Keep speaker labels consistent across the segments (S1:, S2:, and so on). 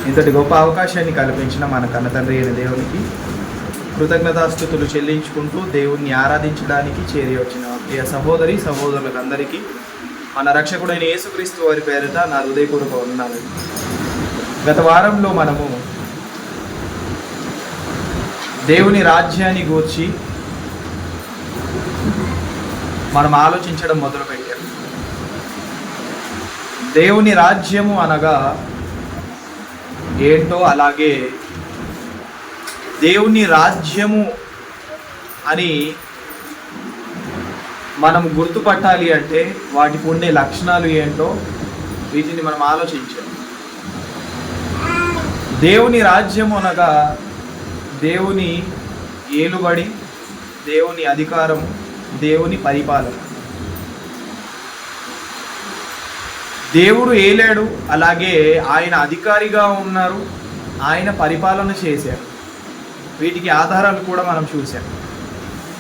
S1: ఇంతటి గొప్ప అవకాశాన్ని కల్పించిన మన కన్నతండ్రి అయిన దేవునికి కృతజ్ఞతాస్తుతులు చెల్లించుకుంటూ దేవుణ్ణి ఆరాధించడానికి చేరి వచ్చిన ప్రియ సహోదరి సహోదరులందరికీ మన రక్షకుడైన యేసుక్రీస్తు వారి పేరిట నా హృదయపూర్వక వందనాలు. గత వారంలో మనము దేవుని రాజ్యాన్ని గూర్చి మనం ఆలోచించడం మొదలుపెట్టాం. దేవుని రాజ్యము అనగా ఏంటో, అలాగే దేవుని రాజ్యము అని మనం గుర్తుపట్టాలి అంటే వాటికి ఉండే లక్షణాలు ఏంటో వీటిని మనం ఆలోచించాం. దేవుని రాజ్యము అనగా దేవుని ఏలుబడి, దేవుని అధికారము, దేవుని పరిపాలన. దేవుడు ఏలాడు, అలాగే ఆయన అధికారిగా ఉన్నారు, ఆయన పరిపాలన చేశారు. వీటికి ఆధారాలు కూడా మనం చూసాం.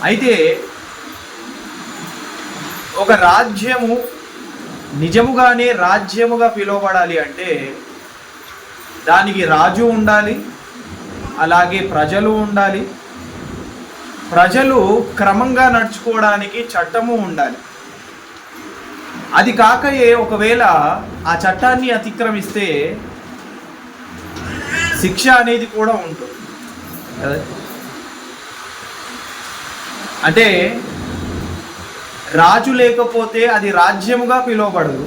S1: అయితే ఒక రాజ్యము నిజముగానే రాజ్యముగా పిలువబడాలి అంటే దానికి రాజు ఉండాలి, అలాగే ప్రజలు ఉండాలి. ప్రజలు క్రమంగా నడుచుకోవడానికి చట్టము ఉండాలి. అది కాక ఒకవేళ ఆ చట్టాన్ని అతిక్రమిస్తే శిక్ష అనేది కూడా ఉంటుంది. అంటే రాజు లేకపోతే అది రాజ్యముగా పిలువబడదు.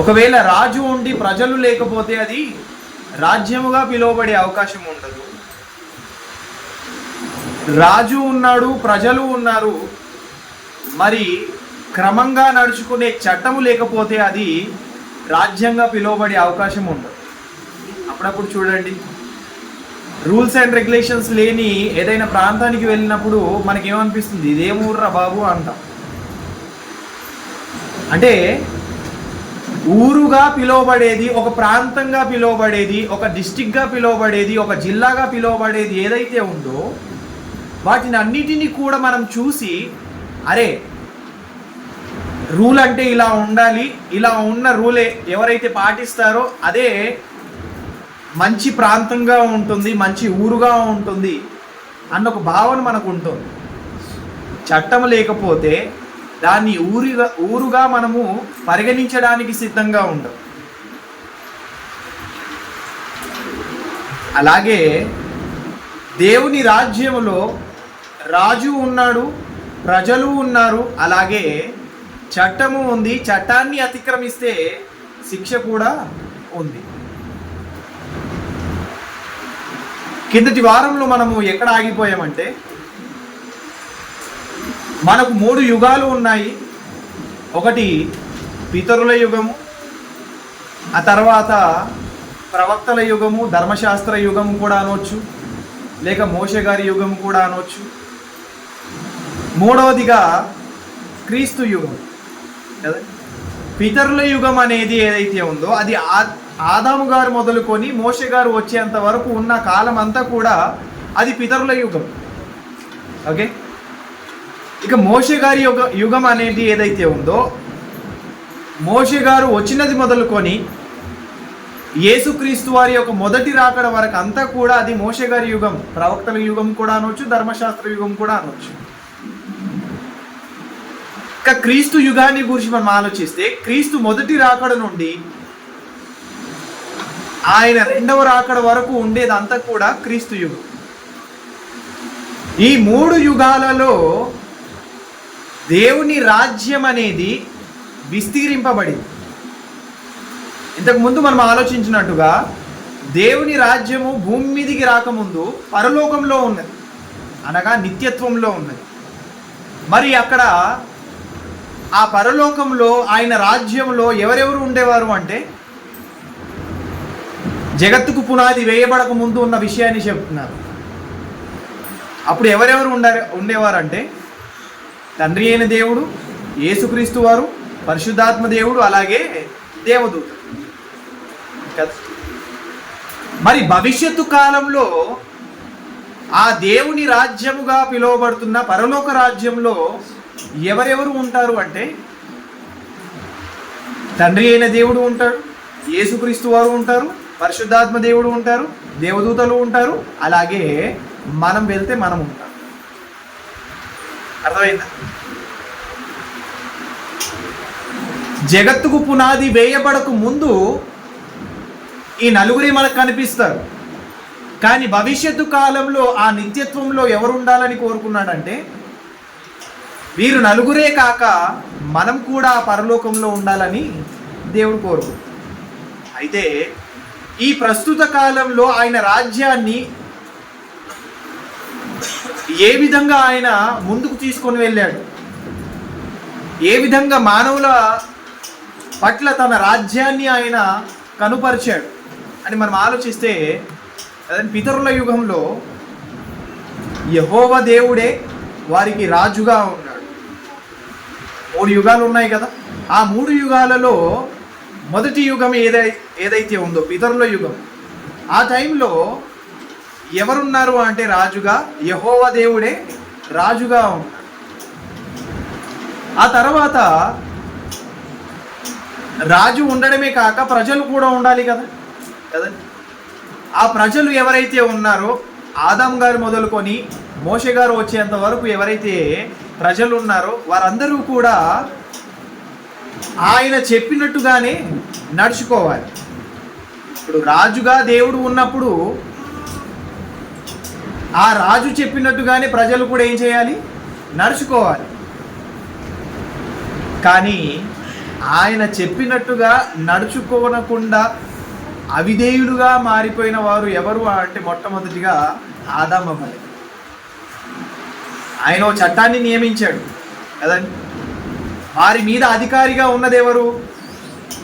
S1: ఒకవేళ రాజు ఉండి ప్రజలు లేకపోతే అది రాజ్యముగా పిలువబడే అవకాశం ఉండదు. రాజు ఉన్నాడు, ప్రజలు ఉన్నారు, మరి క్రమంగా నడుచుకునే చట్టము లేకపోతే అది రాజ్యంగా పిలువబడే అవకాశం ఉండదు. అప్పుడప్పుడు చూడండి, రూల్స్ అండ్ రెగ్యులేషన్స్ లేని ఏదైనా ప్రాంతానికి వెళ్ళినప్పుడు మనకేమనిపిస్తుంది, ఇదేమూర్రా బాబు అంటాం. అంటే ఊరుగా పిలువబడేది, ఒక ప్రాంతంగా పిలువబడేది, ఒక డిస్టిక్గా పిలువబడేది, ఒక జిల్లాగా పిలువబడేది ఏదైతే ఉందో వాటిని అన్నిటినీ కూడా మనం చూసి, అరే రూల్ అంటే ఇలా ఉండాలి, ఇలా ఉన్న రూలే ఎవరైతే పాటిస్తారో అదే మంచి ప్రాంతంగా ఉంటుంది, మంచి ఊరుగా ఉంటుంది అన్న ఒక భావన మనకు ఉంటుంది. చట్టం లేకపోతే దాన్ని ఊరుగా మనము పరిగణించడానికి సిద్ధంగా ఉంటాం. అలాగే దేవుని రాజ్యములో రాజు ఉన్నాడు, ప్రజలు ఉన్నారు, అలాగే చట్టము ఉంది. చట్టాన్ని అతిక్రమిస్తే శిక్ష కూడా ఉంది. కిందటి వారంలో మనము ఎక్కడ ఆగిపోయామంటే, మనకు 3 యుగాలు ఉన్నాయి. ఒకటి పితరుల యుగము, ఆ తర్వాత ప్రవక్తల యుగము, ధర్మశాస్త్ర యుగము కూడా అనవచ్చు, లేక మోషే గారి యుగము కూడా అనవచ్చు. మూడవదిగా క్రీస్తు యుగం కదా. పితరుల యుగం అనేది ఏదైతే ఉందో అది ఆదాము గారు మొదలుకొని మోషే గారు వచ్చేంత వరకు ఉన్న కాలం అంతా కూడా అది పితరుల యుగం. ఓకే, ఇక మోషే గారి యుగం అనేది ఏదైతే ఉందో, మోషే గారు వచ్చినది మొదలుకొని యేసుక్రీస్తు వారి యొక్క మొదటి రాకడ వరకు అంతా కూడా అది మోషే గారి యుగం. ప్రవక్తల యుగం కూడా అనవచ్చు, ధర్మశాస్త్ర యుగం కూడా అనవచ్చు. ఇక క్రీస్తు యుగాన్ని గురించి మనం ఆలోచిస్తే, క్రీస్తు మొదటి రాకడ నుండి ఆయన రెండవ రాకడ వరకు ఉండేదంతా కూడా క్రీస్తు యుగం. ఈ 3 యుగాలలో దేవుని రాజ్యం అనేది విస్తీరింపబడింది. ఇంతకుముందు మనం ఆలోచించినట్టుగా దేవుని రాజ్యము భూమి మీదికి రాకముందు పరలోకంలో ఉన్నది, అనగా నిత్యత్వంలో ఉన్నది. మరి అక్కడ ఆ పరలోకంలో ఆయన రాజ్యంలో ఎవరెవరు ఉండేవారు అంటే, జగత్తుకు పునాది వేయబడక ముందు ఉన్న విషయాన్ని చెప్తున్నారు. అప్పుడు ఎవరెవరు ఉండేవారంటే తండ్రి అయిన దేవుడు, యేసుక్రీస్తు వారు, పరిశుద్ధాత్మ దేవుడు, అలాగే దేవదూత. మరి భవిష్యత్తు కాలంలో ఆ దేవుని రాజ్యముగా పిలువబడుతున్న పరలోక రాజ్యంలో ఎవరెవరు ఉంటారు అంటే తండ్రి అయిన దేవుడు ఉంటాడు, యేసుక్రీస్తు వారు ఉంటారు, పరిశుద్ధాత్మ దేవుడు ఉంటారు, దేవదూతలు ఉంటారు, అలాగే మనం వెళ్తే మనం ఉంటాం. అర్థమైందా? జగత్తుకు పునాది వేయబడకు ముందు ఈ నలుగురే మనకు కనిపిస్తారు. కానీ భవిష్యత్తు కాలంలో ఆ నిత్యత్వంలో ఎవరు ఉండాలని కోరుకున్నాడంటే వీరు నలుగురే కాక మనం కూడా పరలోకంలో ఉండాలని దేవుడు కోరుకు. అయితే ఈ ప్రస్తుత కాలంలో ఆయన రాజ్యాన్ని ఏ విధంగా ఆయన ముందుకు తీసుకొని వెళ్ళాడు, ఏ విధంగా మానవుల పట్ల తన రాజ్యాన్ని ఆయన కనుపరిచాడు అని మనం ఆలోచిస్తే, పితరుల యుగంలో యెహోవా దేవుడే వారికి రాజుగా ఉన్నాడు. 3 యుగాలు ఉన్నాయి కదా. ఆ 3 యుగాలలో మొదటి యుగం ఏదైతే ఉందో పితరుల యుగం, ఆ టైంలో ఎవరున్నారు అంటే రాజుగా యెహోవా దేవుడే రాజుగా ఉన్నాడు. ఆ తర్వాత రాజు ఉండడమే కాక ప్రజలు కూడా ఉండాలి కదా. ఆ ప్రజలు ఎవరైతే ఉన్నారో ఆదాం గారు మొదలుకొని మోషే గారు వచ్చేంత వరకు ఎవరైతే ప్రజలు ఉన్నారో వారందరూ కూడా ఆయన చెప్పినట్టుగానే నడుచుకోవాలి. ఇప్పుడు రాజుగా దేవుడు ఉన్నప్పుడు ఆ రాజు చెప్పినట్టుగానే ప్రజలు కూడా ఏం చేయాలి? నడుచుకోవాలి. కానీ ఆయన చెప్పినట్టుగా నడుచుకోనకుండా అవిధేయులుగా మారిపోయిన వారు ఎవరు అంటే మొట్టమొదటిగా ఆదాం అవ్వాలి. ఆయన చట్టాన్ని నియమించాడు కదండి. వారి మీద అధికారిగా ఉన్నది ఎవరు?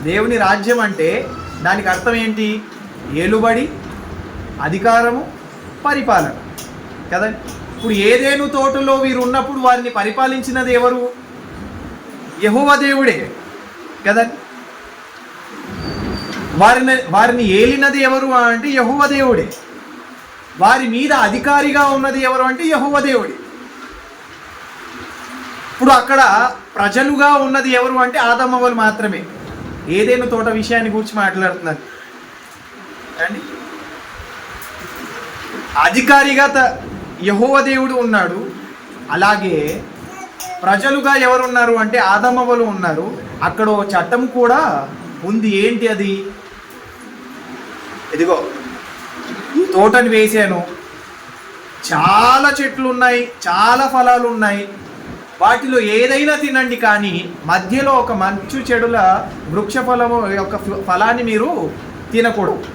S1: దేవుని రాజ్యం అంటే దానికి అర్థం ఏంటి? ఏలుబడి, అధికారము, పరిపాలన కదండి. ఇప్పుడు ఏదేను తోటలో వీరు ఉన్నప్పుడు వారిని పరిపాలించినది ఎవరు? యెహోవా దేవుడే కదండి. వారిని ఏలినది ఎవరు అంటే యెహోవా దేవుడే. వారి మీద అధికారిగా ఉన్నది ఎవరు అంటే యెహోవా దేవుడే. ఇప్పుడు అక్కడ ప్రజలుగా ఉన్నది ఎవరు అంటే ఆదాం అవ్వలు మాత్రమే. ఏదేను తోట విషయాన్ని గురించి మాట్లాడుతున్నారు అండి. అధికారిగా యెహోవా దేవుడు ఉన్నాడు. అలాగే ప్రజలుగా ఎవరు ఉన్నారు అంటే ఆదాం అవ్వలు ఉన్నారు. అక్కడ చట్టం కూడా ఉంది. ఏంటి అది? ఇదిగో ఈ తోటని వేసాను, చాలా చెట్లు ఉన్నాయి, చాలా ఫలాలు ఉన్నాయి, వాటిలో ఏదైనా తినండి, కానీ మధ్యలో ఒక మంచు చెడుల వృక్ష ఫలము యొక్క ఫలాన్ని మీరు తినకూడదు.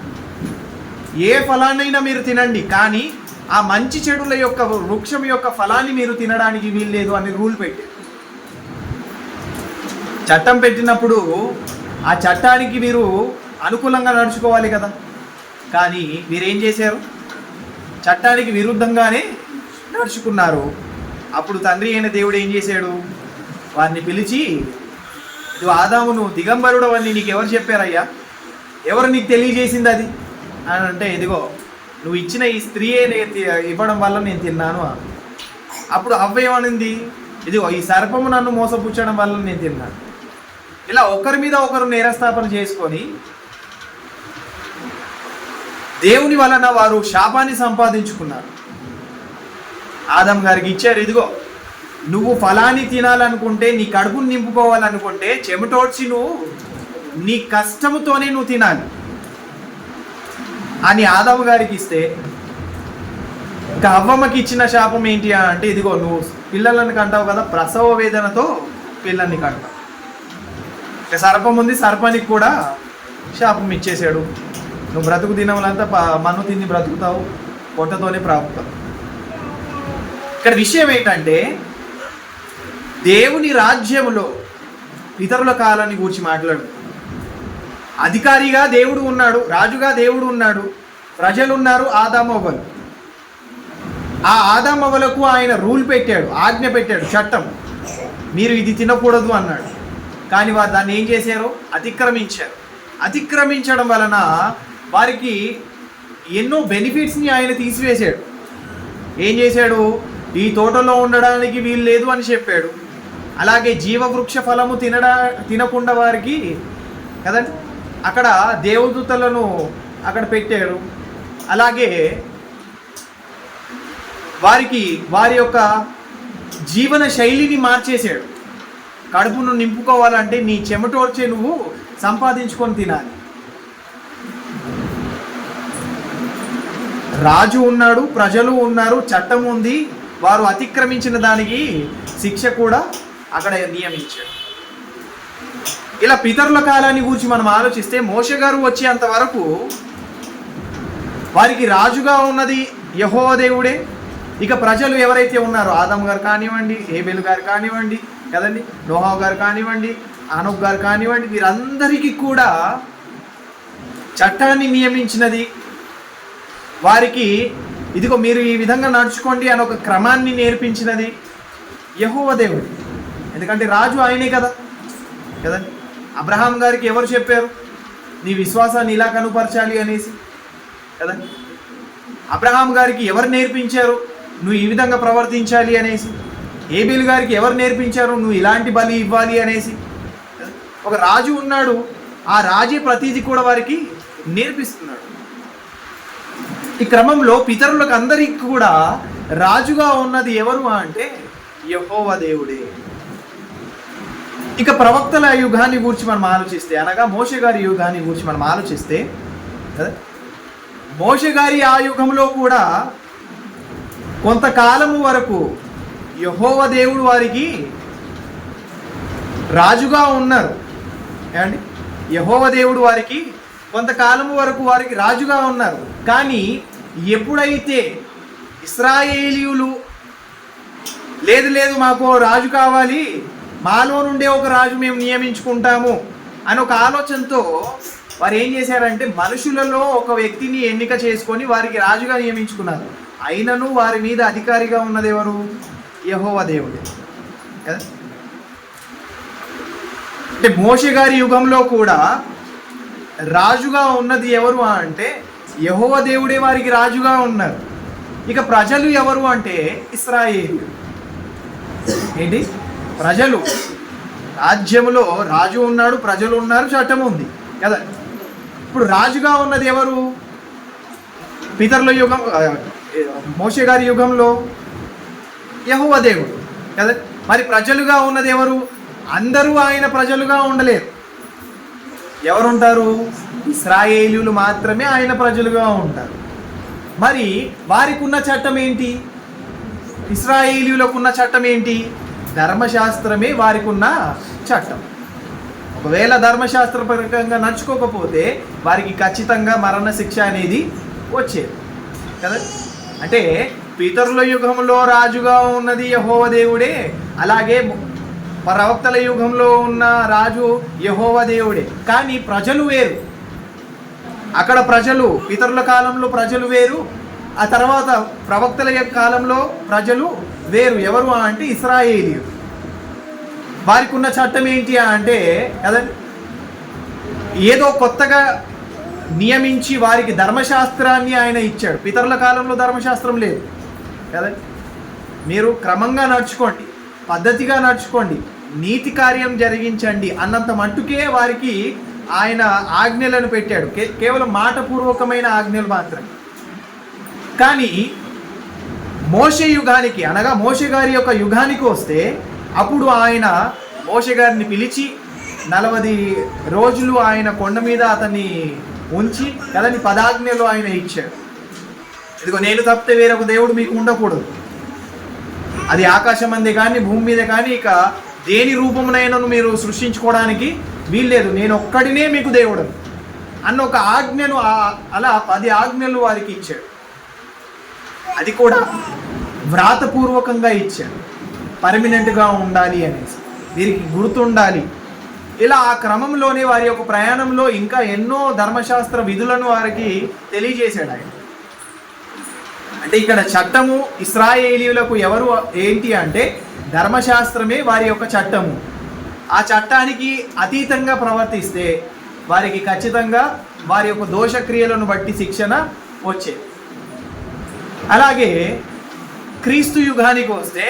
S1: ఏ ఫలాన్నైనా మీరు తినండి, కానీ ఆ మంచి చెడుల యొక్క వృక్షం యొక్క ఫలాన్ని మీరు తినడానికి వీల్లేదు అని రూల్ పెట్టి చట్టం పెట్టినప్పుడు ఆ చట్టానికి మీరు అనుకూలంగా నడుచుకోవాలి కదా. కానీ మీరేం చేశారు? చట్టానికి విరుద్ధంగానే నడుచుకున్నారు. అప్పుడు తండ్రి అయిన దేవుడు ఏం చేశాడు? వారిని పిలిచి, ఇది ఆదాము, నువ్వు దిగంబరుడు అని నీకు ఎవరు చెప్పారయ్యా? ఎవరు నీకు తెలియజేసింది అది అని అంటే, ఇదిగో నువ్వు ఇచ్చిన ఈ స్త్రీయే ఇవ్వడం వల్ల నేను తిన్నాను. అప్పుడు అవ్వ ఏమనింది? ఇదిగో ఈ సర్పము నన్ను మోసపుచ్చడం వల్ల నేను తిన్నాను. ఇలా ఒకరి మీద ఒకరు నేరస్థాపన చేసుకొని దేవుని వలన వారు శాపాన్ని సంపాదించుకున్నారు. ఆదాం గారికి ఇచ్చారు, ఇదిగో నువ్వు ఫలాన్ని తినాలనుకుంటే, నీ కడుపును నింపుకోవాలనుకుంటే చెమటోడ్చి నువ్వు నీ కష్టముతోనే నువ్వు తినాలి అని ఆదాము గారికి ఇస్తే, ఇంకా అవ్వమ్మకి ఇచ్చిన శాపం ఏంటి అంటే, ఇదిగో నువ్వు పిల్లలను కంటావు కదా, ప్రసవ వేదనతో పిల్లల్ని కంటావు. ఇక సర్పం ఉంది, సర్పానికి కూడా శాపం ఇచ్చేసాడు. నువ్వు బ్రతుకు దినములంతా మన్ను తిని బ్రతుకుతావు, పొట్టతోనే ప్రాపుతావు. ఇక్కడ విషయం ఏంటంటే, దేవుని రాజ్యములో ఇతరుల కాలాన్ని గురించి మాట్లాడు. అధికారిగా దేవుడు ఉన్నాడు, రాజుగా దేవుడు ఉన్నాడు, ప్రజలు ఉన్నారు, ఆదాం అవ్వలు. ఆ ఆదాం అవ్వలకు ఆయన రూల్ పెట్టాడు, ఆజ్ఞ పెట్టాడు, చట్టం, మీరు ఇది తినకూడదు అన్నాడు. కానీ వారు దాన్ని ఏం చేశారు? అతిక్రమించారు. అతిక్రమించడం వలన వారికి ఎన్నో బెనిఫిట్స్ని ఆయన తీసివేశాడు. ఏం చేశాడు? ఈ తోటలో ఉండడానికి వీలు లేదు అని చెప్పాడు. అలాగే జీవవృక్ష ఫలము తినకుండా వారికి కదండి అక్కడ దేవదూతలను అక్కడ పెట్టాడు. అలాగే వారి యొక్క జీవన శైలిని మార్చేశాడు. కడుపును నింపుకోవాలంటే నీ చెమటోర్చే నువ్వు సంపాదించుకొని తినాలి. రాజు ఉన్నాడు, ప్రజలు ఉన్నారు, చట్టం ఉంది. వారు అతిక్రమించిన దానికి శిక్ష కూడా అక్కడ నియమించాడు. ఇలా పితరుల కాలాన్ని గురించి మనం ఆలోచిస్తే మోషే గారు వచ్చేంత వరకు వారికి రాజుగా ఉన్నది యెహోవా దేవుడే. ఇక ప్రజలు ఎవరైతే ఉన్నారో ఆదాము గారు కానివ్వండి, హేబెలు గారు కానివ్వండి కదండి, నోహా గారు కానివ్వండి, అనోక్ గారు కానివ్వండి, వీరందరికీ కూడా చట్టాన్ని నియమించినది, వారికి ఇదిగో మీరు ఈ విధంగా నడుచుకోండి అని ఒక క్రమాన్ని నేర్పించినది యెహోవా దేవుడు. ఎందుకంటే రాజు ఆయనే కదండి. అబ్రహాం గారికి ఎవరు చెప్పారు నీ విశ్వాసాన్ని ఇలా కనుపరచాలి అనేసి కదండి? అబ్రహాం గారికి ఎవరు నేర్పించారు నువ్వు ఈ విధంగా ప్రవర్తించాలి అనేసి? హేబెలు గారికి ఎవరు నేర్పించారు నువ్వు ఇలాంటి బలి ఇవ్వాలి అనేసి? ఒక రాజు ఉన్నాడు, ఆ రాజే ప్రతిదీ కూడా వారికి నేర్పిస్తున్నాడు. ఈ క్రమంలో పితరులకు అందరికీ కూడా రాజుగా ఉన్నది ఎవరు అంటే యెహోవా దేవుడే. ఇక ప్రవక్తల యుగాన్ని గురించి మనం ఆలోచిస్తే, అనగా మోషే గారి యుగాన్ని గురించి మనం ఆలోచిస్తే, మోషే గారి ఆ యుగంలో కూడా కొంతకాలము వరకు యెహోవా దేవుడు వారికి రాజుగా ఉన్నారు. ఏమండి, యెహోవా దేవుడు వారికి కొంతకాలము వరకు వారికి రాజుగా ఉన్నారు. కానీ ఎప్పుడైతే ఇశ్రాయేలీయులు లేదు మాకు రాజు కావాలి, మాలో నుండే ఒక రాజు మేము నియమించుకుంటాము అని ఒక ఆలోచనతో వారు ఏం చేశారంటే మనుషులలో ఒక వ్యక్తిని ఎన్నిక చేసుకొని వారికి రాజుగా నియమించుకున్నారు. అయినను వారి మీద అధికారిగా ఉన్నది ఎవరు? యెహోవా దేవుడే కదా. అంటే మోషే గారి యుగంలో కూడా రాజుగా ఉన్నది ఎవరు అంటే యెహోవా దేవుడే వారికి రాజుగా ఉన్నారు. ఇక ప్రజలు ఎవరు అంటే ఇశ్రాయేలు. ఏంటి? ప్రజలు. రాజ్యములో రాజు ఉన్నాడు, ప్రజలు ఉన్నారు, చట్టం ఉంది కదా. ఇప్పుడు రాజుగా ఉన్నది ఎవరు? పితరుల యుగం మోషే గారి యుగంలో యెహోవా దేవుడు కదా. మరి ప్రజలుగా ఉన్నది ఎవరు? అందరూ ఆయన ప్రజలుగా ఉండలేరు. ఎవరుంటారు? ఇశ్రాయేలీయులు మాత్రమే ఆయన ప్రజలుగా ఉంటారు. మరి వారికి ఉన్న చట్టం ఏంటి? ఇశ్రాయేలీయులకు ఉన్న చట్టం ఏంటి? ధర్మశాస్త్రమే వారికి ఉన్న చట్టం. ఒకవేళ ధర్మశాస్త్ర ప్రకారంగా నడుచుకోకపోతే వారికి ఖచ్చితంగా మరణ శిక్ష అనేది వచ్చేది కదా. అంటే పితరుల యుగంలో రాజుగా ఉన్నది యెహోవా దేవుడే, అలాగే ప్రవక్తల యుగంలో ఉన్న రాజు యెహోవా దేవుడే. కానీ ప్రజలు వేరు. అక్కడ ప్రజలు పితరుల కాలంలో ప్రజలు వేరు, ఆ తర్వాత ప్రవక్తల కాలంలో ప్రజలు వేరు. ఎవరు అంటే ఇశ్రాయేలీయులు. వారికి ఉన్న చట్టం ఏంటి అంటే కదా, ఏదో కొత్తగా నియమించి వారికి ధర్మశాస్త్రాన్ని ఆయన ఇచ్చాడు. పితరుల కాలంలో ధర్మశాస్త్రం లేదు కదా. మీరు క్రమంగా నడుచుకోండి, పద్ధతిగా నడుచుకోండి, నీతి కార్యం జరిగించండి అన్నంత మట్టుకే వారికి ఆయన ఆజ్ఞలను పెట్టాడు. కేవలం మాటపూర్వకమైన ఆజ్ఞలు మాత్రమే. కానీ మోషే యుగానికి, అనగా మోషే గారి యొక్క యుగానికి వస్తే అప్పుడు ఆయన మోషే గారిని పిలిచి 40 రోజులు ఆయన కొండ మీద అతన్ని ఉంచి కదని 10 ఆజ్ఞలు ఆయన ఇచ్చాడు. ఇదిగో నేను తప్పితే వేరొక దేవుడు మీకు ఉండకూడదు. అది ఆకాశం అందే కానీ భూమి మీద కానీ ఇక దేని రూపమునైనా మీరు సృష్టించుకోవడానికి వీల్లేదు, నేను ఒక్కడినే మీకు దేవుడు అన్న ఒక ఆజ్ఞను అలా 10 ఆజ్ఞలు వారికి ఇచ్చాడు. అది కూడా వ్రాతపూర్వకంగా ఇచ్చాడు. పర్మనెంట్గా ఉండాలి అనేసి, వీరికి గుర్తుండాలి. ఇలా ఆ క్రమంలోనే వారి యొక్క ప్రయాణంలో ఇంకా ఎన్నో ధర్మశాస్త్ర విధులను వారికి తెలియజేశాడు ఆయన. అంటే ఇక్కడ చట్టము ఇశ్రాయేలీయులకు ఎవరు ఏంటి అంటే ధర్మశాస్త్రమే వారి యొక్క చట్టము. ఆ చట్టానికి అతీతంగా ప్రవర్తిస్తే వారికి ఖచ్చితంగా వారి యొక్క దోషక్రియలను బట్టి శిక్షణ వచ్చేది. అలాగే క్రీస్తు యుగానికి వస్తే,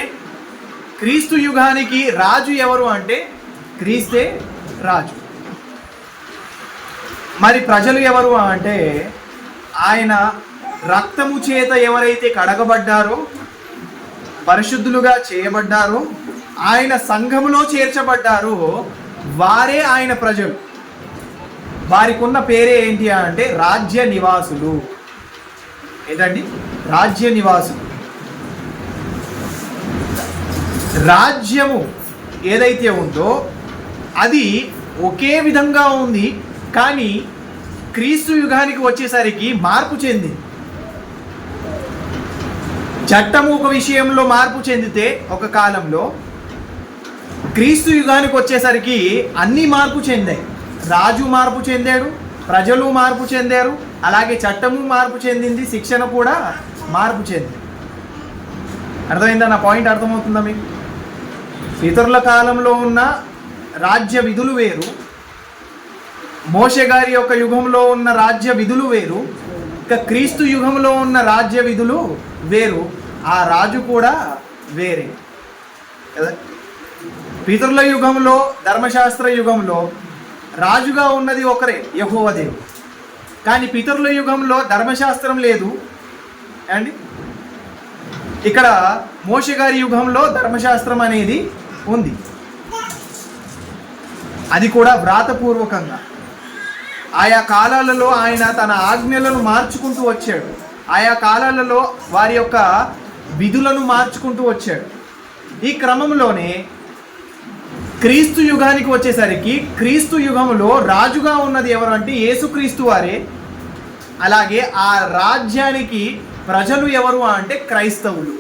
S1: క్రీస్తు యుగానికి రాజు ఎవరు అంటే క్రీస్తే రాజు. మరి ప్రజలు ఎవరు అంటే ఆయన రక్తము చేత ఎవరైతే కడగబడ్డారో, పరిశుద్ధులుగా చేయబడ్డారో, ఆయన సంఘములో చేర్చబడ్డారో వారే ఆయన ప్రజలు. వారికి ఉన్న పేరే ఏంటి అంటే రాజ్య నివాసులు. ఏంటండి? రాజ్య నివాసులు. రాజ్యము ఏదైతే ఉందో అది ఒకే విధంగా ఉంది, కానీ క్రీస్తు యుగానికి వచ్చేసరికి మార్పు చెందింది. చట్టము ఒక విషయంలో మార్పు చెందితే ఒక కాలంలో, క్రీస్తు యుగానికి వచ్చేసరికి అన్నీ మార్పు చెందాయి. రాజు మార్పు చెందాడు, ప్రజలు మార్పు చెందారు, అలాగే చట్టము మార్పు చెందింది, శిక్షణ కూడా మార్పు చెందింది. అర్థమైందా? నా పాయింట్ అర్థమవుతుందా మీకు? పితరుల కాలంలో ఉన్న రాజ్య విధులు వేరు, మోషే గారి యొక్క యుగంలో ఉన్న రాజ్య విధులు వేరు, ఇక క్రీస్తు యుగంలో ఉన్న రాజ్య విధులు వేరు. ఆ రాజు కూడా వేరే కదా. పితరుల యుగంలో, ధర్మశాస్త్ర యుగంలో రాజుగా ఉన్నది ఒకరే, యెహోవా దేవుడు. కానీ పితరుల యుగంలో ధర్మశాస్త్రం లేదు అండి. ఇక్కడ మోషే గారి యుగంలో ధర్మశాస్త్రం అనేది ఉంది, అది కూడా వ్రాతపూర్వకంగా. ఆయా కాలాలలో ఆయన తన ఆజ్ఞలను మార్చుకుంటూ వచ్చాడు, ఆయా కాలాలలో వారి యొక్క విధులను మార్చుకుంటూ వచ్చాడు. ఈ క్రమంలోనే క్రీస్తు యుగానికి వచ్చేసరికి క్రీస్తు యుగంలో రాజుగా ఉన్నది ఎవరు అంటే యేసుక్రీస్తు వారే. అలాగే ఆ రాజ్యానికి ప్రజలు ఎవరు అంటే క్రైస్తవులు.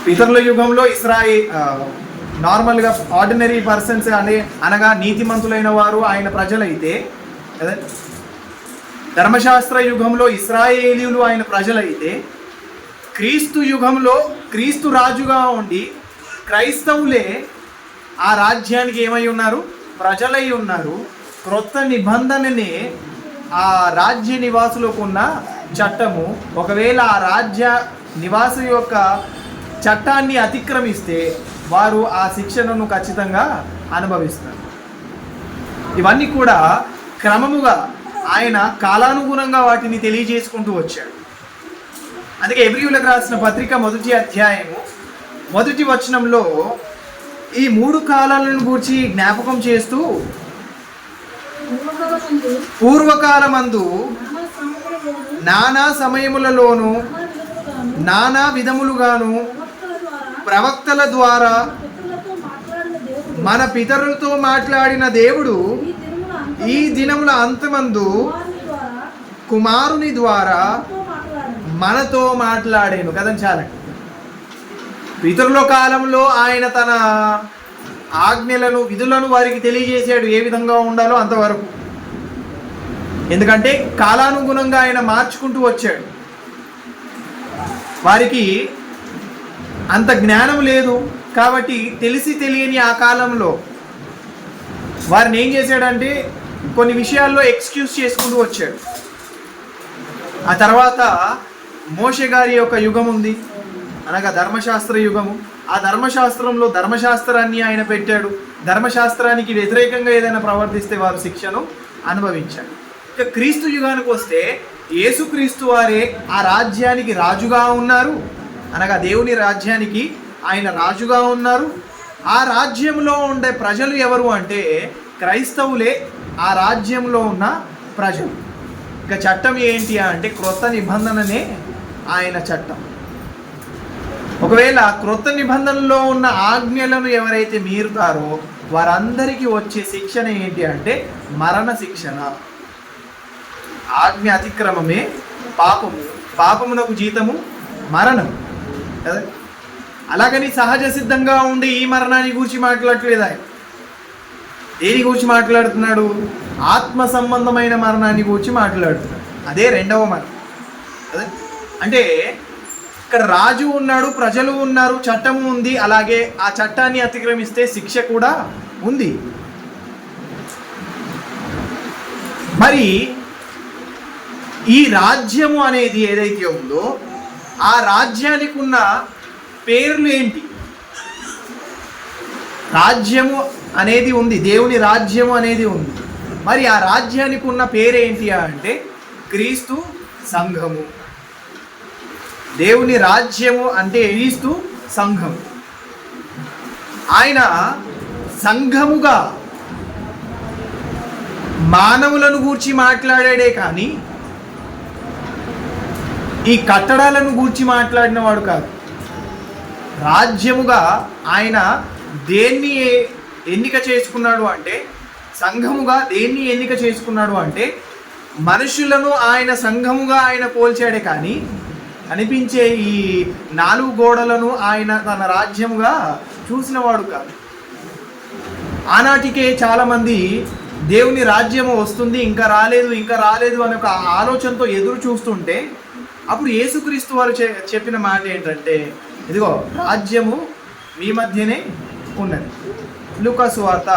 S1: పితరుల యుగంలో నార్మల్గా ఆర్డినరీ పర్సన్స్ అనగా నీతిమంతులైన వారు ఆయన ప్రజలైతే, ధర్మశాస్త్ర యుగంలో ఇశ్రాయేలీయులు ఆయన ప్రజలైతే, క్రీస్తు యుగంలో క్రీస్తు రాజుగా ఉండి క్రైస్తవులే ఆ రాజ్యానికి ఏమై ఉన్నారు? ప్రజలై ఉన్నారు. క్రొత్త నిబంధననే ఆ రాజ్య నివాసులకు ఉన్న చట్టము. ఒకవేళ ఆ రాజ్య నివాసు యొక్క చట్టాన్ని అతిక్రమిస్తే వారు ఆ శిక్షణను ఖచ్చితంగా అనుభవిస్తారు. ఇవన్నీ కూడా క్రమముగా ఆయన కాలానుగుణంగా వాటిని తెలియజేసుకుంటూ వచ్చాడు. అందుకే హెబ్రీయులకు రాసిన పత్రిక 1వ అధ్యాయము 1వ వచనంలో ఈ 3 కాలాలను గూర్చి జ్ఞాపకం చేస్తూ, పూర్వకాలమందు నానా సమయములలోను నానా విధములుగాను ప్రవక్తల ద్వారా మన పితరులతో మాట్లాడిన దేవుడు ఈ దినముల అంతమందు కుమారుని ద్వారా మనతో మాట్లాడాను కదండి. చాలా పితరుల కాలంలో ఆయన తన ఆజ్ఞలను, విధులను వారికి తెలియజేశాడు, ఏ విధంగా ఉండాలో అంతవరకు. ఎందుకంటే కాలానుగుణంగా ఆయన మార్చుకుంటూ వచ్చాడు. వారికి అంత జ్ఞానం లేదు కాబట్టి తెలిసి తెలియని ఆ కాలంలో వారిని ఏం చేశాడంటే కొన్ని విషయాల్లో ఎక్స్క్యూజ్ చేసుకుంటూ వచ్చాడు. ఆ తర్వాత మోషే గారి యొక్క యుగం ఉంది, అనగా ధర్మశాస్త్ర యుగము. ఆ ధర్మశాస్త్రంలో ధర్మశాస్త్రాన్ని ఆయన పెట్టాడు. ధర్మశాస్త్రానికి వ్యతిరేకంగా ఏదైనా ప్రవర్తిస్తే వారు శిక్షను అనుభవించారు. ఇక క్రీస్తు యుగానికి వస్తే యేసుక్రీస్తు వారే ఆ రాజ్యానికి రాజుగా ఉన్నారు, అనగా దేవుని రాజ్యానికి ఆయన రాజుగా ఉన్నారు. ఆ రాజ్యంలో ఉండే ప్రజలు ఎవరు అంటే క్రైస్తవులే ఆ రాజ్యంలో ఉన్న ప్రజలు. ఇక చట్టం ఏంటి అంటే క్రొత్త నిబంధననే ఆయన చట్టం. ఒకవేళ క్రొత్త నిబంధనలో ఉన్న ఆజ్ఞలను ఎవరైతే మీరుతారో వారందరికీ వచ్చే శిక్షణ ఏంటి అంటే మరణ శిక్షణ. ఆజ్ఞ అతిక్రమమే పాపము, పాపమునకు జీతము మరణం కదా. అలాగని సహజ సిద్ధంగా ఉండి ఈ మరణాన్ని గురించి మాట్లాడట్లేదు ఆయన. దేని గురించి మాట్లాడుతున్నాడు? ఆత్మ సంబంధమైన మరణాన్ని గురించి మాట్లాడుతున్నాడు. అదే రెండవ మరణం కదా. అంటే ఇక్కడ రాజు ఉన్నాడు, ప్రజలు ఉన్నారు, చట్టము ఉంది, అలాగే ఆ చట్టాన్ని అతిక్రమిస్తే శిక్ష కూడా ఉంది. మరి ఈ రాజ్యము అనేది ఏదైతే ఉందో ఆ రాజ్యానికి ఉన్న పేర్లు ఏంటి? రాజ్యము అనేది ఉంది, దేవుని రాజ్యము అనేది ఉంది. మరి ఆ రాజ్యానికి ఉన్న పేరేంటి అంటే క్రీస్తు సంఘము. దేవుని రాజ్యము అంటే క్రీస్తు సంఘం. ఆయన సంఘముగా మానవులను గూర్చి మాట్లాడాడే కానీ ఈ కట్టడాలను గూర్చి మాట్లాడిన వాడు కాదు. రాజ్యముగా ఆయన దేన్ని ఎన్నిక చేసుకున్నాడు అంటే, సంఘముగా దేన్ని ఎన్నిక చేసుకున్నాడు అంటే మనుషులను ఆయన సంఘముగా ఆయన పోల్చాడే కానీ అనిపించే ఈ 4 గోడలను ఆయన తన రాజ్యముగా చూసినవాడు కాదు. ఆనాటికే చాలామంది దేవుని రాజ్యము వస్తుంది, ఇంకా రాలేదు అనే ఒక ఆలోచనతో ఎదురు చూస్తుంటే అప్పుడు యేసుక్రీస్తు వారు చెప్పిన మాట ఏంటంటే, ఇదిగో రాజ్యము మీ మధ్యనే ఉన్నది. లూకా సువార్త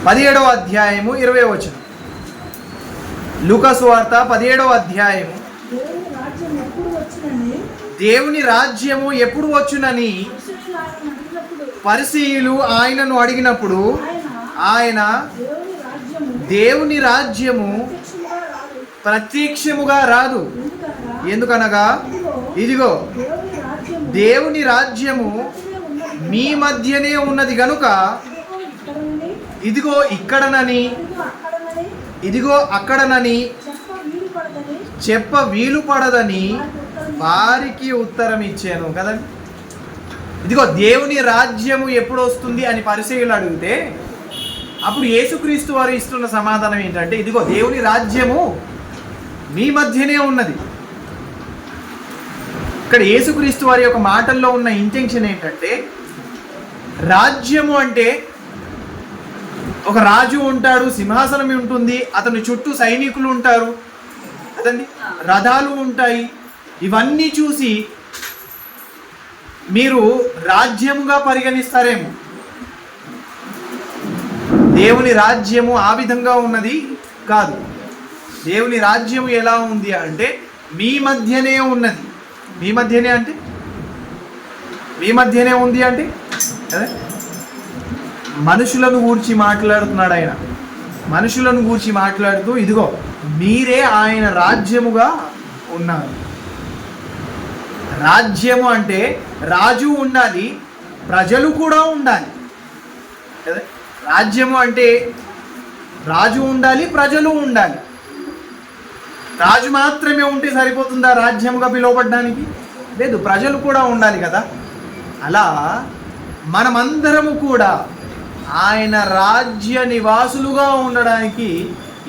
S1: 17వ అధ్యాయము 20వ వచనం. లూకా సువార్త 17వ అధ్యాయము, దేవుని రాజ్యము ఎప్పుడు వచ్చునని పరిసయ్యులు ఆయనను అడిగినప్పుడు ఆయన దేవుని రాజ్యము ప్రత్యక్షముగా రాదు, ఎందుకనగా ఇదిగో దేవుని రాజ్యము మీ మధ్యనే ఉన్నది గనుక ఇదిగో ఇక్కడనని ఇదిగో అక్కడనని చెప్ప వీలు పడదని వారికి ఉత్తరం ఇచ్చాను కదండి. ఇదిగో దేవుని రాజ్యము ఎప్పుడు వస్తుంది అని పరిసయ్యులు అడిగితే అప్పుడు యేసుక్రీస్తు వారు ఇస్తున్న సమాధానం ఏంటంటే, ఇదిగో దేవుని రాజ్యము మీ మధ్యనే ఉన్నది. ఇక్కడ యేసుక్రీస్తు వారి యొక్క మాటల్లో ఉన్న ఇంటెన్షన్ ఏంటంటే, రాజ్యము అంటే ఒక రాజు ఉంటాడు, సింహాసనం ఉంటుంది, అతని చుట్టూ సైనికులు ఉంటారు కదండి, రథాలు ఉంటాయి. ఇవన్నీ చూసి మీరు రాజ్యముగా పరిగణిస్తారేమో. దేవుని రాజ్యము ఆ విధంగా ఉన్నది కాదు. దేవుని రాజ్యము ఎలా ఉంది అంటే మీ మధ్యనే ఉన్నది. మీ మధ్యనే అంటే మీ మధ్యనే ఉంది అంటే మనుషులను గూర్చి మాట్లాడుతున్నాడు ఆయన. మనుషులను గూర్చి మాట్లాడుతూ ఇదిగో మీరే ఆయన రాజ్యముగా ఉన్నారు. రాజ్యము అంటే రాజు ఉండాలి, ప్రజలు కూడా ఉండాలి కదా. రాజ్యము అంటే రాజు ఉండాలి, ప్రజలు ఉండాలి. రాజు మాత్రమే ఉంటే సరిపోతుందా రాజ్యముగా పిలువబడడానికి? లేదు, ప్రజలు కూడా ఉండాలి కదా. అలా మనమందరము కూడా ఆయన రాజ్య నివాసులుగా ఉండడానికి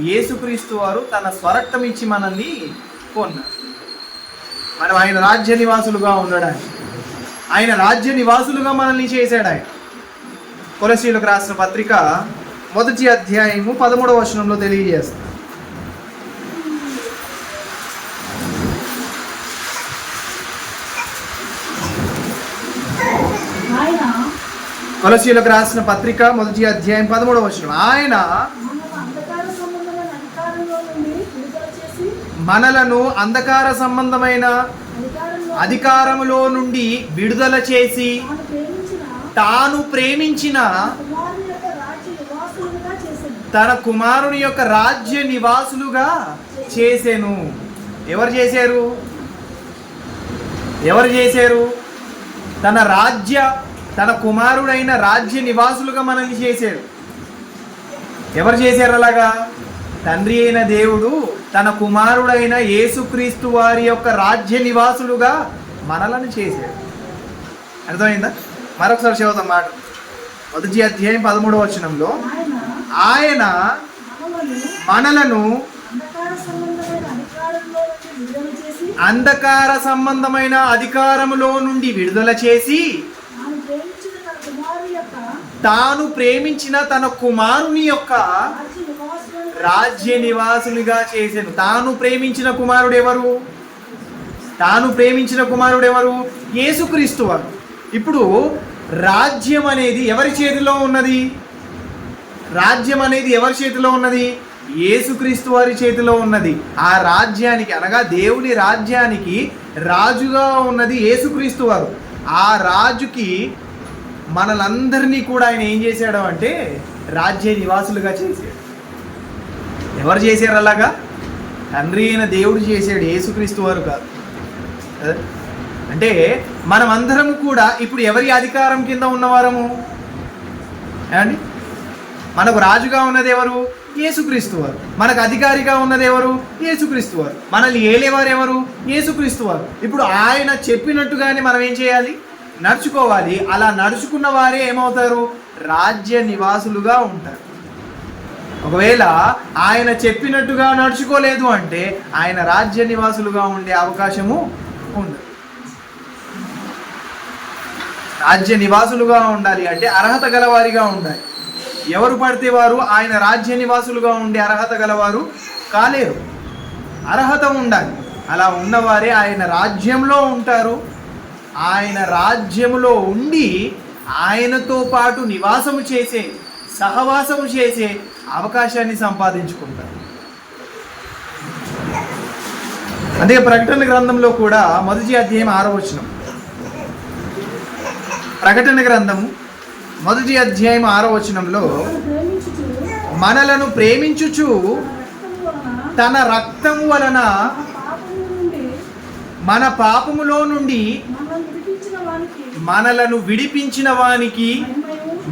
S1: యేసుక్రీస్తు వారు తన స్వరక్తం ఇచ్చి మనల్ని కొన్నారు. మనం ఆయన రాజ్య నివాసులుగా ఉండడానికి, ఆయన రాజ్య నివాసులుగా మనల్ని చేశాడు ఆయన. కొలస్సీయులకు రాసిన పత్రిక 1వ అధ్యాయము 13వ వచనంలో తెలియజేస్తాం. కొలస్సీయులకు రాసిన పత్రిక 1వ అధ్యాయం 13వ వచనం, ఆయన మనలను అంధకార సంబంధమైన అధికారములో నుండి విడుదల చేసి తాను ప్రేమించిన తన కుమారుని యొక్క రాజ్య నివాసులుగా చేసెను. ఎవరు చేశారు? తన కుమారుడైన రాజ్య నివాసులుగా మనల్ని చేశాడు. ఎవరు చేశారు అలాగా? తండ్రి అయిన దేవుడు తన కుమారుడైన యేసుక్రీస్తు వారి యొక్క రాజ్య నివాసులుగా మనలను చేశాడు. అర్థమైందా? మరొకసారి చదువుతాం మాట. 1వ అధ్యాయం 13వ వచనంలో, ఆయన మనలను అంధకార సంబంధమైన అధికారములో నుండి విడుదల చేసి తాను ప్రేమించిన తన కుమారుని యొక్క రాజ్య నివాసులుగా చేశాను. తాను ప్రేమించిన కుమారుడు ఎవరు? యేసుక్రీస్తు వారు. ఇప్పుడు రాజ్యం అనేది ఎవరి చేతిలో ఉన్నది? యేసుక్రీస్తు వారి చేతిలో ఉన్నది. ఆ రాజ్యానికి అనగా దేవుని రాజ్యానికి రాజుగా ఉన్నది యేసుక్రీస్తు వారు. ఆ రాజుకి మనలందరినీ కూడా ఆయన ఏం చేశాడు అంటే రాజ్య నివాసులుగా చేశాడు. ఎవరు చేశారు అలాగా? తండ్రి అయిన దేవుడు చేశాడు, యేసుక్రీస్తు వారు కాదు. అంటే మనమందరం కూడా ఇప్పుడు ఎవరి అధికారం కింద ఉన్నవారము ఏమండి? మనకు రాజుగా ఉన్నది ఎవరు? యేసుక్రీస్తు వారు. మనకు అధికారిగా ఉన్నది ఎవరు? యేసుక్రీస్తు వారు. మనల్ని ఏలేవారు ఎవరు? యేసుక్రీస్తు వారు. ఇప్పుడు ఆయన చెప్పినట్టుగానే మనం ఏం చేయాలి? నడుచుకోవాలి. అలా నడుచుకున్న వారే ఏమవుతారు? రాజ్య నివాసులుగా ఉంటారు. ఒకవేళ ఆయన చెప్పినట్టుగా నడుచుకోలేదు అంటే ఆయన రాజ్య నివాసులుగా ఉండే అవకాశము ఉండదు. రాజ్య నివాసులుగా ఉండాలి అంటే అర్హత గలవారిగా ఉండాలి. ఎవరు పడితే వారు ఆయన రాజ్య నివాసులుగా ఉండే అర్హత గలవారు కాలేరు. అర్హత ఉండాలి. అలా ఉన్నవారే ఆయన రాజ్యంలో ఉంటారు. ఆయన రాజ్యములో ఉండి ఆయనతో పాటు నివాసము చేసే, సహవాసము చేసే అవకాశాన్ని సంపాదించుకుంటారు. అందుకే ప్రకటన గ్రంథంలో కూడా 1వ అధ్యాయం 6వ వచనం, ప్రకటన గ్రంథము 1వ అధ్యాయం 6వ వచనంలో మనలను ప్రేమించుచు తన రక్తము వలన మన పాపములో నుండి మనలను విడిపించిన వానికి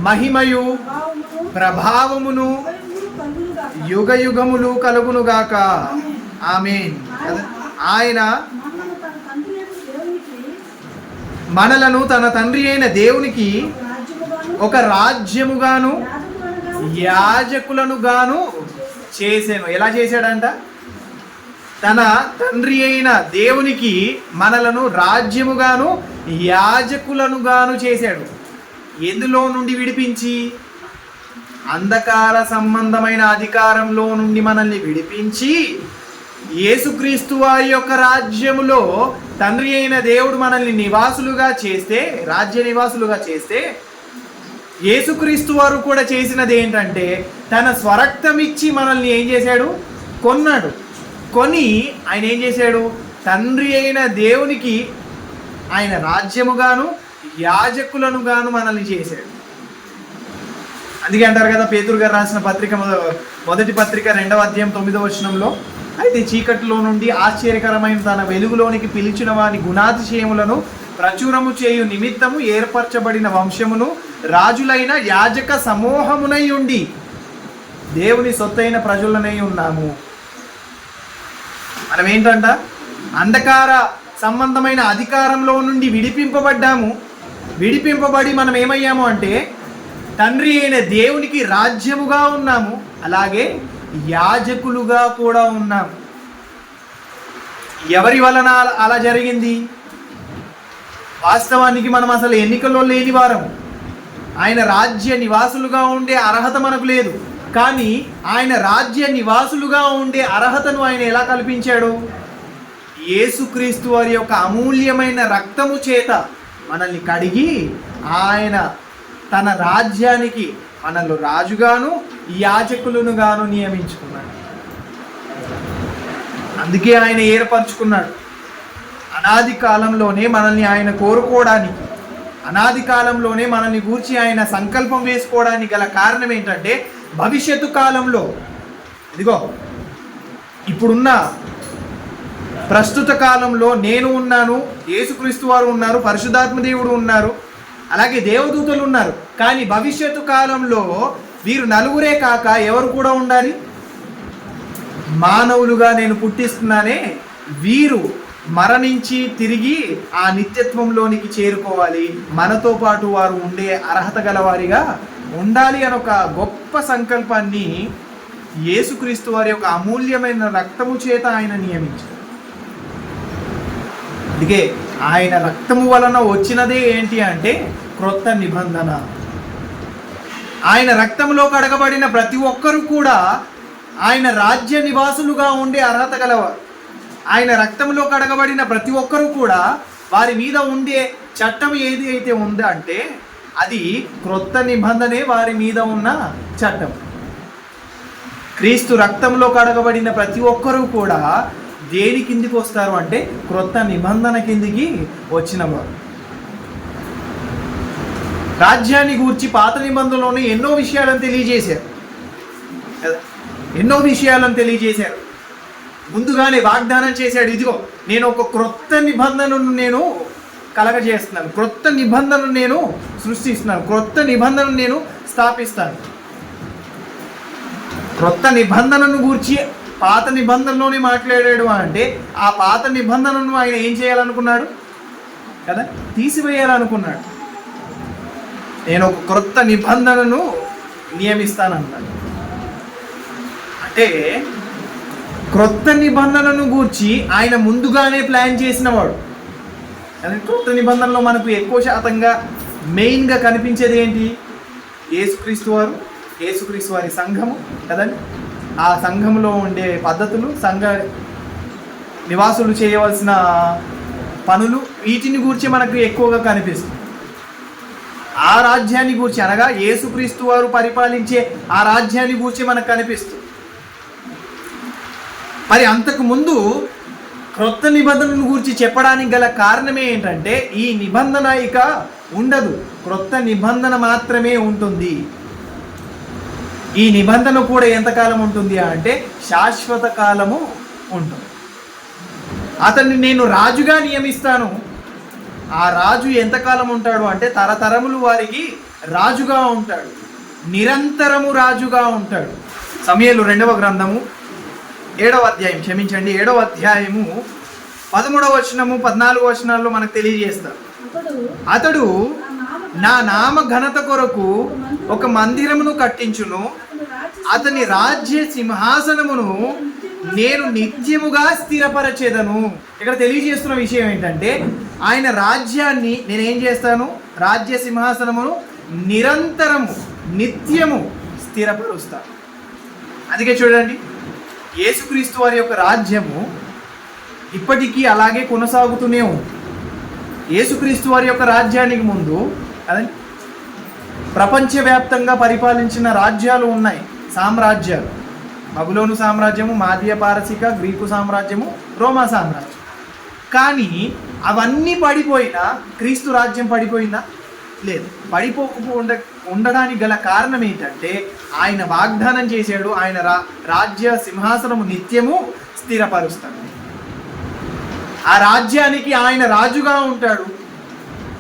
S1: మహిమయు ప్రభావమును యుగ యుగములు కలుగునుగాక. ఆమేన్. ఆయన మనలను తన తండ్రి అయిన దేవునికి ఒక రాజ్యముగాను యాజకులను గాను చేశాను. ఎలా చేశాడంట? తన తండ్రి అయిన దేవునికి మనలను రాజ్యముగాను యాజకులను గాను చేశాడు. ఎందులో నుండి విడిపించి? అంధకార సంబంధమైన అధికారంలో నుండి మనల్ని విడిపించి యేసుక్రీస్తు వారి యొక్క రాజ్యములో తండ్రి అయిన దేవుడు మనల్ని నివాసులుగా చేస్తే, రాజ్య నివాసులుగా చేస్తే, యేసుక్రీస్తు వారు కూడా చేసినది ఏంటంటే తన స్వరక్తం ఇచ్చి మనల్ని ఏం చేశాడు? కొన్నాడు. కొని ఆయన ఏం చేశాడు? తండ్రి అయిన దేవునికి ఆయన రాజ్యముగాను యాజకులను గాను మనల్ని చేశాడు. అందుకే అంటారు కదా, పేతురు గారు రాసిన పత్రిక మొదటి పత్రిక 2వ అధ్యాయం 9వ వచనంలో, అయితే చీకటిలో నుండి ఆశ్చర్యకరమైన తన వెలుగులోనికి పిలిచిన వాని గుణాతిశయములను ప్రచురము చేయు నిమిత్తము ఏర్పరచబడిన వంశమును రాజులైన యాజక సమూహమునై ఉండి దేవుని సొత్తైన ప్రజలనై ఉన్నాము. మనం ఏంటంట? అంధకార సంబంధమైన అధికారంలో నుండి విడిపింపబడ్డాము. విడిపింపబడి మనం ఏమయ్యాము అంటే తండ్రి అయిన దేవునికి రాజ్యముగా ఉన్నాము. అలాగే యాజకులుగా కూడా ఉన్నాము. ఎవరి వలన అలా జరిగింది? వాస్తవానికి మనం అసలు ఎన్నికల్లో లేని వారం. ఆయన రాజ్య నివాసులుగా ఉండే అర్హత మనకు లేదు. కానీ ఆయన రాజ్య నివాసులుగా ఉండే అర్హతను ఆయన ఎలా కల్పించాడు? యేసుక్రీస్తు వారి యొక్క అమూల్యమైన రక్తము చేత మనల్ని కడిగి ఆయన తన రాజ్యానికి మనల్ని రాజుగాను యాజకులను గాను నియమించుకున్నాడు. అందుకే ఆయన ఏర్పరచుకున్నాడు. అనాది కాలంలోనే మనల్ని ఆయన కోరుకోవడానికి, అనాది కాలంలోనే మనల్ని గూర్చి ఆయన సంకల్పం వేసుకోవడానికి గల కారణం ఏంటంటే భవిష్యత్తు కాలంలో, ఇదిగో ఇప్పుడున్న ప్రస్తుత కాలంలో నేను ఉన్నాను, యేసుక్రీస్తు వారు ఉన్నారు, పరిశుద్ధాత్మ దేవుడు ఉన్నారు, అలాగే దేవదూతలు ఉన్నారు. కానీ భవిష్యత్తు కాలంలో వీరు నలుగురే కాక ఎవరు కూడా ఉండాలి? మానవులుగా నేను పుట్టిస్తున్నానే, వీరు మరణించి తిరిగి ఆ నిత్యత్వంలోనికి చేరుకోవాలి, మనతో పాటు వారు ఉండే అర్హత గలవారిగా ఉండాలి అని ఒక గొప్ప సంకల్పాన్ని యేసుక్రీస్తు వారి యొక్క అమూల్యమైన రక్తము చేత ఆయన నియమించారు. అందుకే ఆయన రక్తము వలన వచ్చినదే ఏంటి అంటే క్రొత్త నిబంధన. ఆయన రక్తంలో కడగబడిన ప్రతి ఒక్కరూ కూడా ఆయన రాజ్య నివాసులుగా ఉండే అర్హత గలవారు. ఆయన రక్తంలో కడగబడిన ప్రతి ఒక్కరూ కూడా వారి మీద ఉండే చట్టం ఏది అయితే ఉందో అంటే అది క్రొత్త నిబంధనే వారి మీద ఉన్న చట్టం. క్రీస్తు రక్తంలో కడగబడిన ప్రతి ఒక్కరూ కూడా దేని కిందికి వస్తారు అంటే క్రొత్త నిబంధన కిందికి వచ్చిన వారు. రాజ్యాన్ని గూర్చి పాత నిబంధనలోనే ఎన్నో విషయాలను తెలియజేశారు కదా, ఎన్నో విషయాలను తెలియజేశారు. ముందుగానే వాగ్దానం చేశాడు, ఇదిగో నేను ఒక క్రొత్త నిబంధనను నేను కలగజేస్తున్నాను, క్రొత్త నిబంధనను నేను సృష్టిస్తున్నాను, క్రొత్త నిబంధనను నేను స్థాపిస్తాను. క్రొత్త నిబంధనను గూర్చి పాత నిబంధనలోనే మాట్లాడాడు అంటే ఆ పాత నిబంధనను ఆయన ఏం చేయాలనుకున్నాడు కదా, తీసివేయాలనుకున్నాడు. నేను ఒక క్రొత్త నిబంధనను నియమిస్తానన్నాడు. అంటే క్రొత్త నిబంధనను గూర్చి ఆయన ముందుగానే ప్లాన్ చేసినవాడు. కానీ క్రొత్త నిబంధనలో మనకు ఎక్కువ శాతంగా మెయిన్గా కనిపించేది ఏంటి? యేసుక్రీస్తు వారు, యేసుక్రీస్తు వారి సంఘము కదండి. ఆ సంఘంలో ఉండే పద్ధతులు, సంఘ నివాసులు చేయవలసిన పనులు, వీటిని గూర్చి మనకు ఎక్కువగా కనిపిస్తుంది. ఆ రాజ్యాన్ని గూర్చి అనగా యేసుక్రీస్తు వారు పరిపాలించే ఆ రాజ్యాన్ని గూర్చి మనకు కనిపిస్తుంది. మరి అంతకు ముందు క్రొత్త నిబంధనను గురించి చెప్పడానికి గల కారణమే ఏంటంటే ఈ నిబంధన ఇక ఉండదు, క్రొత్త నిబంధన మాత్రమే ఉంటుంది. ఈ నిబంధన కూడా ఎంతకాలం ఉంటుంది అంటే శాశ్వత కాలము ఉంటుంది. అతన్ని నేను రాజుగా నియమిస్తాను. ఆ రాజు ఎంతకాలం ఉంటాడు అంటే తరతరములు వారికి రాజుగా ఉంటాడు, నిరంతరము రాజుగా ఉంటాడు. సమూయేలు 2వ గ్రంథము 7వ అధ్యాయం, క్షమించండి 7వ అధ్యాయము 13వ వచనము 14వ వచనాల్లో మనకు తెలియజేస్తారు. అతడు నా నామ ఘనత కొరకు ఒక మందిరమును కట్టించును, అతని రాజ్య సింహాసనమును నేను నిత్యముగా స్థిరపరచేదను. ఇక్కడ తెలియజేస్తున్న విషయం ఏంటంటే ఆయన రాజ్యాన్ని నేనేం చేస్తాను, రాజ్య సింహాసనమును నిరంతరము నిత్యము స్థిరపరుస్తాను. అందుకే చూడండి, యేసుక్రీస్తు వారి యొక్క రాజ్యము ఇప్పటికీ అలాగే కొనసాగుతూనే ఉంది. యేసుక్రీస్తు వారి యొక్క రాజ్యానికి ముందు అదే ప్రపంచవ్యాప్తంగా పరిపాలించిన రాజ్యాలు ఉన్నాయి, సామ్రాజ్యాలు. బబులోను సామ్రాజ్యము, మాదీయ పారసిక, గ్రీకు సామ్రాజ్యము, రోమా సామ్రాజ్యం. కానీ అవన్నీ పడిపోయినా క్రీస్తు రాజ్యం పడిపోయిందా? లేదు. ఉండడానికి గల కారణం ఏంటంటే ఆయన వాగ్దానం చేశాడు, ఆయన రాజ్య సింహాసనము నిత్యము స్థిరపరుస్తాడు. ఆ రాజ్యానికి ఆయన రాజుగా ఉంటాడు.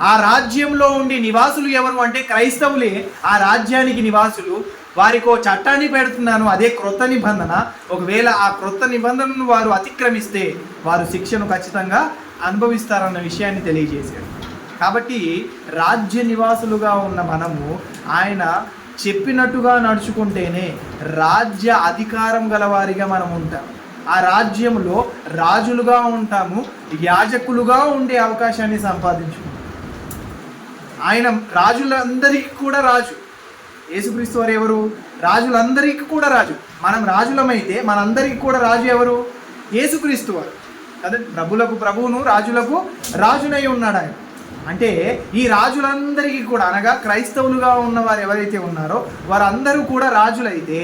S1: ఆ రాజ్యంలో ఉండే నివాసులు ఎవరు అంటే క్రైస్తవులే ఆ రాజ్యానికి నివాసులు. వారికో చట్టాన్ని పెడుతున్నాను, అదే క్రొత్త నిబంధన. ఒకవేళ ఆ క్రొత్త నిబంధనను వారు అతిక్రమిస్తే వారు శిక్షను ఖచ్చితంగా అనుభవిస్తారన్న విషయాన్ని తెలియజేశాడు. కాబట్టి రాజ్య నివాసులుగా ఉన్న మనము ఆయన చెప్పినట్టుగా నడుచుకుంటేనే రాజ్య అధికారం గలవారిగా మనం ఉంటాం. ఆ రాజ్యంలో రాజులుగా ఉంటాము, యాజకులుగా ఉండే అవకాశాన్ని సంపాదించుకుంటాం. ఆయన రాజులందరికీ కూడా రాజు. యేసుక్రీస్తు వారు ఎవరు? రాజులందరికీ కూడా రాజు. మనం రాజులమైతే మనందరికీ కూడా రాజు ఎవరు? యేసుక్రీస్తు వారు కదా. ప్రభులకు ప్రభువును, రాజులకు రాజునై ఉన్నాడు ఆయన. అంటే ఈ రాజులందరికీ కూడా అనగా క్రైస్తవులుగా ఉన్న వారు ఎవరైతే ఉన్నారో వారందరూ కూడా రాజులైతే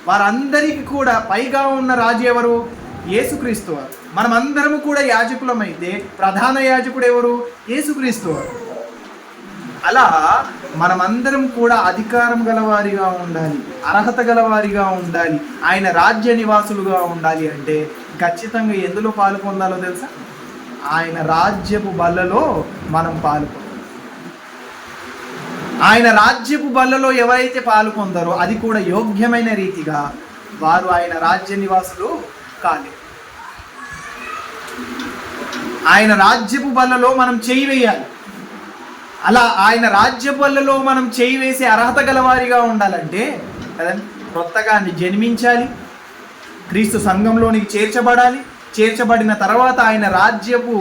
S1: వారందరికీ కూడా పైగా ఉన్న రాజు ఎవరు? యేసుక్రీస్తు వారు. మనమందరము కూడా యాజకులమైతే ప్రధాన యాజకుడు ఎవరు? యేసుక్రీస్తు వారు. అలా మనమందరం కూడా అధికారం గలవారిగా ఉండాలి, అర్హత గలవారిగా ఉండాలి, ఆయన రాజ్య నివాసులుగా ఉండాలి. అంటే ఖచ్చితంగా ఎందులో పాలు పొందాలో తెలుసా? ఆయన రాజ్యపు బల్లలో మనం పాల్పొందాలి. ఆయన రాజ్యపు బల్లలో ఎవరైతే పాలు పొందారో అది కూడా యోగ్యమైన రీతిగా వారు ఆయన రాజ్య నివాసులు కాలేదు. ఆయన రాజ్యపు బల్లలో మనం చేయి వేయాలి. అలా ఆయన రాజ్య బల్లలో మనం చేయి వేసే అర్హత గలవారిగా ఉండాలంటే కదండి కొత్తగా జన్మించాలి, క్రీస్తు సంఘంలోనికి చేర్చబడాలి. చేర్చబడిన తర్వాత ఆయన రాజ్యపు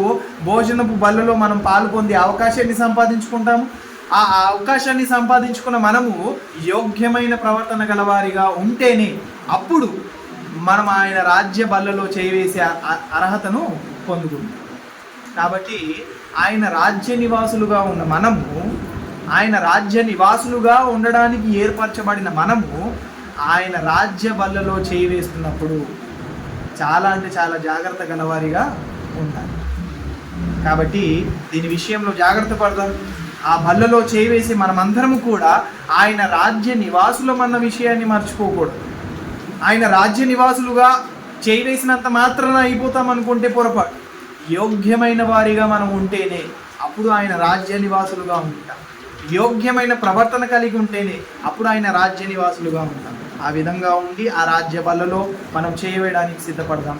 S1: భోజనపు బల్లలో మనం పాలు పొందే అవకాశాన్ని సంపాదించుకుంటాము. ఆ అవకాశాన్ని సంపాదించుకున్న మనము యోగ్యమైన ప్రవర్తన గలవారిగా ఉంటేనే అప్పుడు మనం ఆయన రాజ్య బల్లలో చేవేసే అర్హతను పొందుకుంటాం. కాబట్టి ఆయన రాజ్య నివాసులుగా ఉన్న మనము, ఆయన రాజ్య నివాసులుగా ఉండడానికి ఏర్పరచబడిన మనము ఆయన రాజ్య బల్లలో చేయి వేస్తున్నప్పుడు చాలా అంటే చాలా జాగ్రత్త గలవారిగా ఉండాలి. కాబట్టి దీని విషయంలో జాగ్రత్త పడదాం. ఆ బల్లలో చేయి వేసి మనమందరము కూడా ఆయన రాజ్య నివాసులమన్న విషయాన్ని మర్చిపోకూడదు. ఆయన రాజ్య నివాసులుగా చేయి వేసినంత మాత్రాన అయిపోతాం అనుకుంటే పొరపాటు. యోగ్యమైన వారిగా మనం ఉంటేనే అప్పుడు ఆయన రాజ్య నివాసులుగా ఉంటాం. యోగ్యమైన ప్రవర్తన కలిగి ఉంటేనే అప్పుడు ఆయన రాజ్య నివాసులుగా ఉంటాం. ఆ విధంగా ఉండి ఆ రాజ్య బల్లలో మనం చేయవేయడానికి సిద్ధపడదాం.